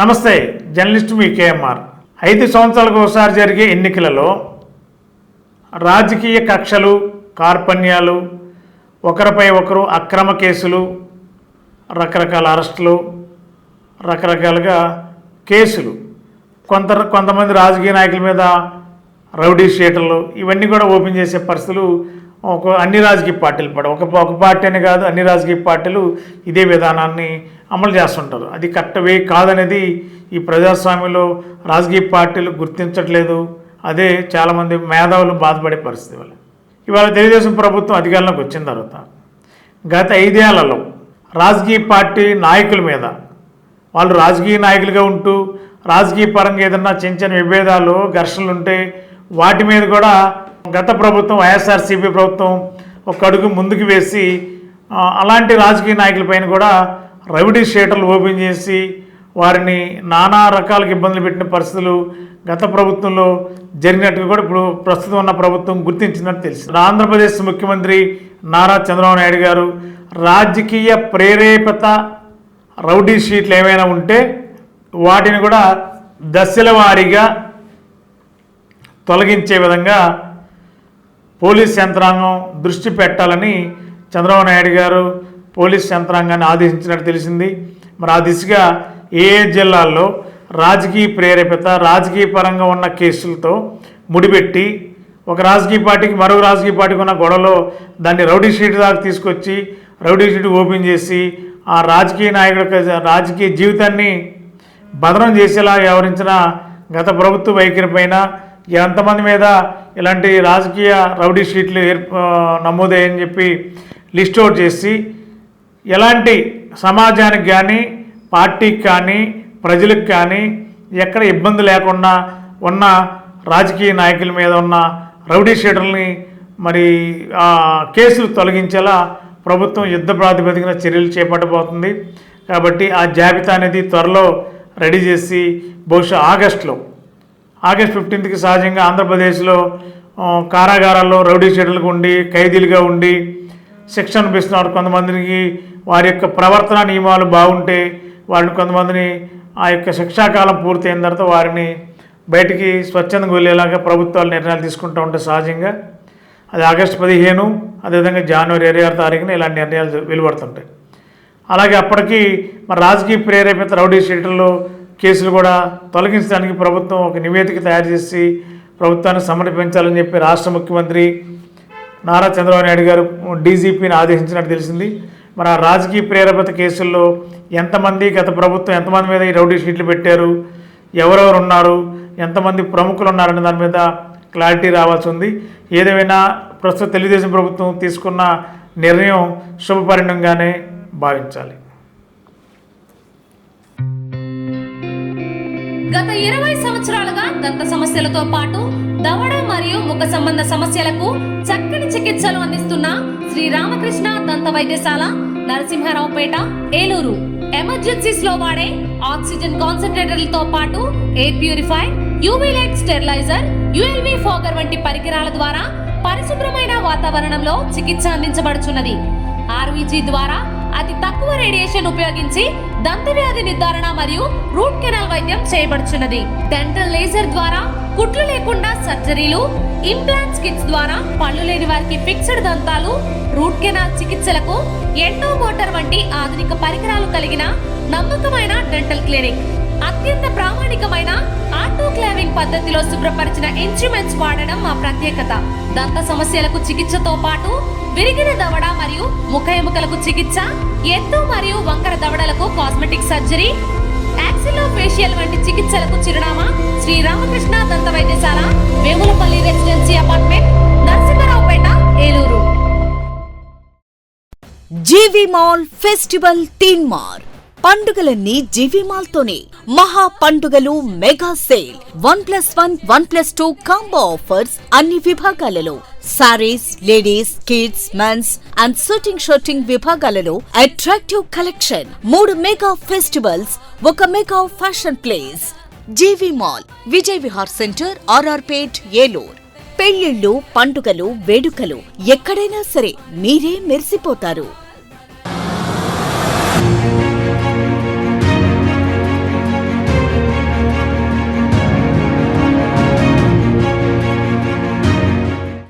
నమస్తే, జర్నలిస్ట్ మీ కేఎంఆర్. 5 సంవత్సరాలకు ఒకసారి జరిగే ఎన్నికలలో రాజకీయ కక్షలు, కార్పణ్యాలు, ఒకరిపై ఒకరు అక్రమ కేసులు, రకరకాల అరెస్టులు, రకరకాలుగా కేసులు, కొంతమంది రాజకీయ నాయకుల మీద రౌడీ షీటర్లు, ఇవన్నీ కూడా ఓపెన్ చేసే పరిస్థితులు అన్ని రాజకీయ పార్టీలు ఒక పార్టీ అని కాదు, అన్ని రాజకీయ పార్టీలు ఇదే విధానాన్ని అమలు చేస్తుంటారు. అది కరెక్ట్ వే కాదనేది ఈ ప్రజాస్వామ్యంలో రాజకీయ పార్టీలు గుర్తించట్లేదు. అదే చాలామంది మేధావులు బాధపడే పరిస్థితి వల్ల ఇవాళ తెలుగుదేశం ప్రభుత్వం అధికారంలోకి వచ్చిన తర్వాత గత 5 ఏళ్లలో రాజకీయ పార్టీ నాయకుల మీద, వాళ్ళు రాజకీయ నాయకులుగా ఉంటూ రాజకీయ పరంగా ఏదన్నా చిన్న విభేదాలు, ఘర్షణలు ఉంటే వాటి మీద కూడా గత ప్రభుత్వం, వైఎస్ఆర్సీపీ ప్రభుత్వం ఒక అడుగు ముందుకు వేసి అలాంటి రాజకీయ నాయకులపైన కూడా రౌడీ షీటర్లు ఓపెన్ చేసి వారిని నానా రకాలకు ఇబ్బందులు పెట్టిన పరిస్థితులు గత ప్రభుత్వంలో జరిగినట్టుగా కూడా ఇప్పుడు ప్రస్తుతం ఉన్న ప్రభుత్వం గుర్తించినట్టు తెలిసింది. ఆంధ్రప్రదేశ్ ముఖ్యమంత్రి నారా చంద్రబాబు నాయుడు గారు రాజకీయ ప్రేరేపిత రౌడీ షీట్లు ఏమైనా ఉంటే వాటిని కూడా దశల వారీగా తొలగించే విధంగా పోలీస్ యంత్రాంగం దృష్టి పెట్టాలని చంద్రబాబు నాయుడు గారు పోలీస్ యంత్రాంగాన్ని ఆదేశించినట్టు తెలిసింది. మరి ఆ దిశగా ఏ జిల్లాల్లో రాజకీయ ప్రేరేపిత, రాజకీయ పరంగా ఉన్న కేసులతో ముడిపెట్టి ఒక రాజకీయ పార్టీకి మరొక రాజకీయ పార్టీకి ఉన్న గొడవలో దాన్ని రౌడీ షీట్ దాకా తీసుకొచ్చి రౌడీ షీట్ ఓపెన్ చేసి ఆ రాజకీయ నాయకుడి రాజకీయ జీవితాన్ని బదనం చేసేలా వ్యవహరించిన గత ప్రభుత్వ వైఖరి పైన ఎంతమంది మీద ఇలాంటి రాజకీయ రౌడీ షీట్లు నమోదయ్యని చెప్పి లిస్ట్ అవుట్ చేసి ఎలాంటి సమాజానికి కానీ, పార్టీకి కానీ, ప్రజలకు కానీ ఎక్కడ ఇబ్బంది లేకుండా ఉన్న రాజకీయ నాయకుల మీద ఉన్న రౌడీ షీటర్ని మరి కేసులు తొలగించేలా ప్రభుత్వం యుద్ధ ప్రాతిపదికన చర్యలు చేపట్టబోతుంది. కాబట్టి ఆ జాబితా అనేది త్వరలో రెడీ చేసి బహుశా ఆగస్టు 15కి సహజంగా ఆంధ్రప్రదేశ్లో కారాగారాల్లో రౌడీ షీటర్లకు ఉండి ఖైదీలుగా ఉండి శిక్ష అనిపిస్తున్నారు. కొంతమందికి వారి యొక్క ప్రవర్తన నియమాలు బాగుంటే వారిని కొంతమందిని ఆ యొక్క శిక్షాకాలం పూర్తయిన తర్వాత వారిని బయటికి స్వచ్ఛందంగా వెళ్ళేలాగా ప్రభుత్వాలు నిర్ణయాలు తీసుకుంటూ ఉంటాయి సహజంగా. అది ఆగస్టు 15, అదేవిధంగా జనవరి 26 తారీఖున ఇలాంటి నిర్ణయాలు వెలువడుతుంటాయి. అలాగే అప్పటికి మరి రాజకీయ ప్రేరేపిత రౌడీ షీటర్లు కేసులు కూడా తొలగించడానికి ప్రభుత్వం ఒక నివేదిక తయారు చేసి ప్రభుత్వాన్ని సమర్పించాలని చెప్పి రాష్ట్ర ముఖ్యమంత్రి నారా చంద్రబాబు నాయుడు గారు డీజీపీని ఆదేశించినట్టు తెలిసింది. మరి ఆ రాజకీయ ప్రేరేపిత కేసుల్లో ఎంతమంది గత ప్రభుత్వం ఎంతమంది మీద ఈ రౌడీ షీట్లు పెట్టారు, ఎవరెవరు ఉన్నారు, ఎంతమంది ప్రముఖులు ఉన్నారనే దాని మీద క్లారిటీ రావాల్సి ఉంది. ఏదేమైనా ప్రస్తుత తెలుగుదేశం ప్రభుత్వం తీసుకున్న నిర్ణయం శుభపరిణంగానే భావించాలి. గత 20 సంవత్సరాలుగా దంత సమస్యలతో పాటు దవడ మరియు ముఖ సంబంధ సమస్యలకు చక్కని చికిత్సలు అందిస్తున్న శ్రీ రామకృష్ణ దంత వైద్యశాల, నరసింహారావుపేట, ఏలూరు. ఎమర్జెన్సీస్ లో వాడే ఆక్సిజన్ కాన్సంట్రేటర్లతో పాటు air purifier, UV light steriliser, ULV fogger వంటి పరికరాల ద్వారా పరిశుభ్రమైన వాతావరణంలో చికిత్స అందించబడుచున్నది. ఆర్వీజీ ద్వారా అతి తక్కువ రేడియేషన్ ఉపయోగించి దంత వ్యాధి నిర్ధారణ మరియు రూట్ కెనాల్ వైద్యం చేయబడుచున్నది. డెంటల్ లేజర్ ద్వారా కుట్లు లేకుండా సర్జరీలు, ఇంప్లాంట్స్ కిట్స్ ద్వారా పళ్ళు లేని వారికి ఫిక్స్డ్ దంతాలు, రూట్ కెనాల్ చికిత్సలకు ఎండో మోటార్ వంటి ఆధునిక పరికరాలు కలిగిన నమ్మకమైన డెంటల్ క్లినిక్. అత్యంత ప్రామాణికమైన ఆటోక్లావింగ్ పద్ధతిలో శుభ్రపరిచిన ఇన్స్ట్రుమెంట్స్ వాడడం మా ప్రత్యేకత. దంత సమస్యలకు చికిత్సతో పాటు విరిగిన దవడ మరియు ముఖ ఎముకలకు చికిత్స, ఎత్తు మరియు వంకర దవడలకు కాస్మెటిక్ సర్జరీ, యాక్సిలోఫేషియల్ వంటి చికిత్సలకు చిరునామా శ్రీ రామకృష్ణ దంత వైద్యశాల, వేములపల్లి రెసిడెన్సీ అపార్ట్మెంట్, నరసింహారావుపేట, ఏలూరు. జీవి మాల్ ఫెస్టివల్ థీమ్ మార్. పండుగలన్నీ జీవి మాల్ తోనే. మహా పండుగలు మెగా సేల్, 1+1, 1+2 కాంబో ఆఫర్స్ అన్ని విభాగాలలో. Saris, ladies, kids, mens and suiting విభాగాలలో attractive collection. 3 mega festivals, 1 mega fashion place. GV mall, Vijay Vihar centre, RR Pet, Eluru. పెళ్లిళ్లు, పండుగలు, వేడుకలు ఎక్కడైనా సరే మీరే మెరిసిపోతారు.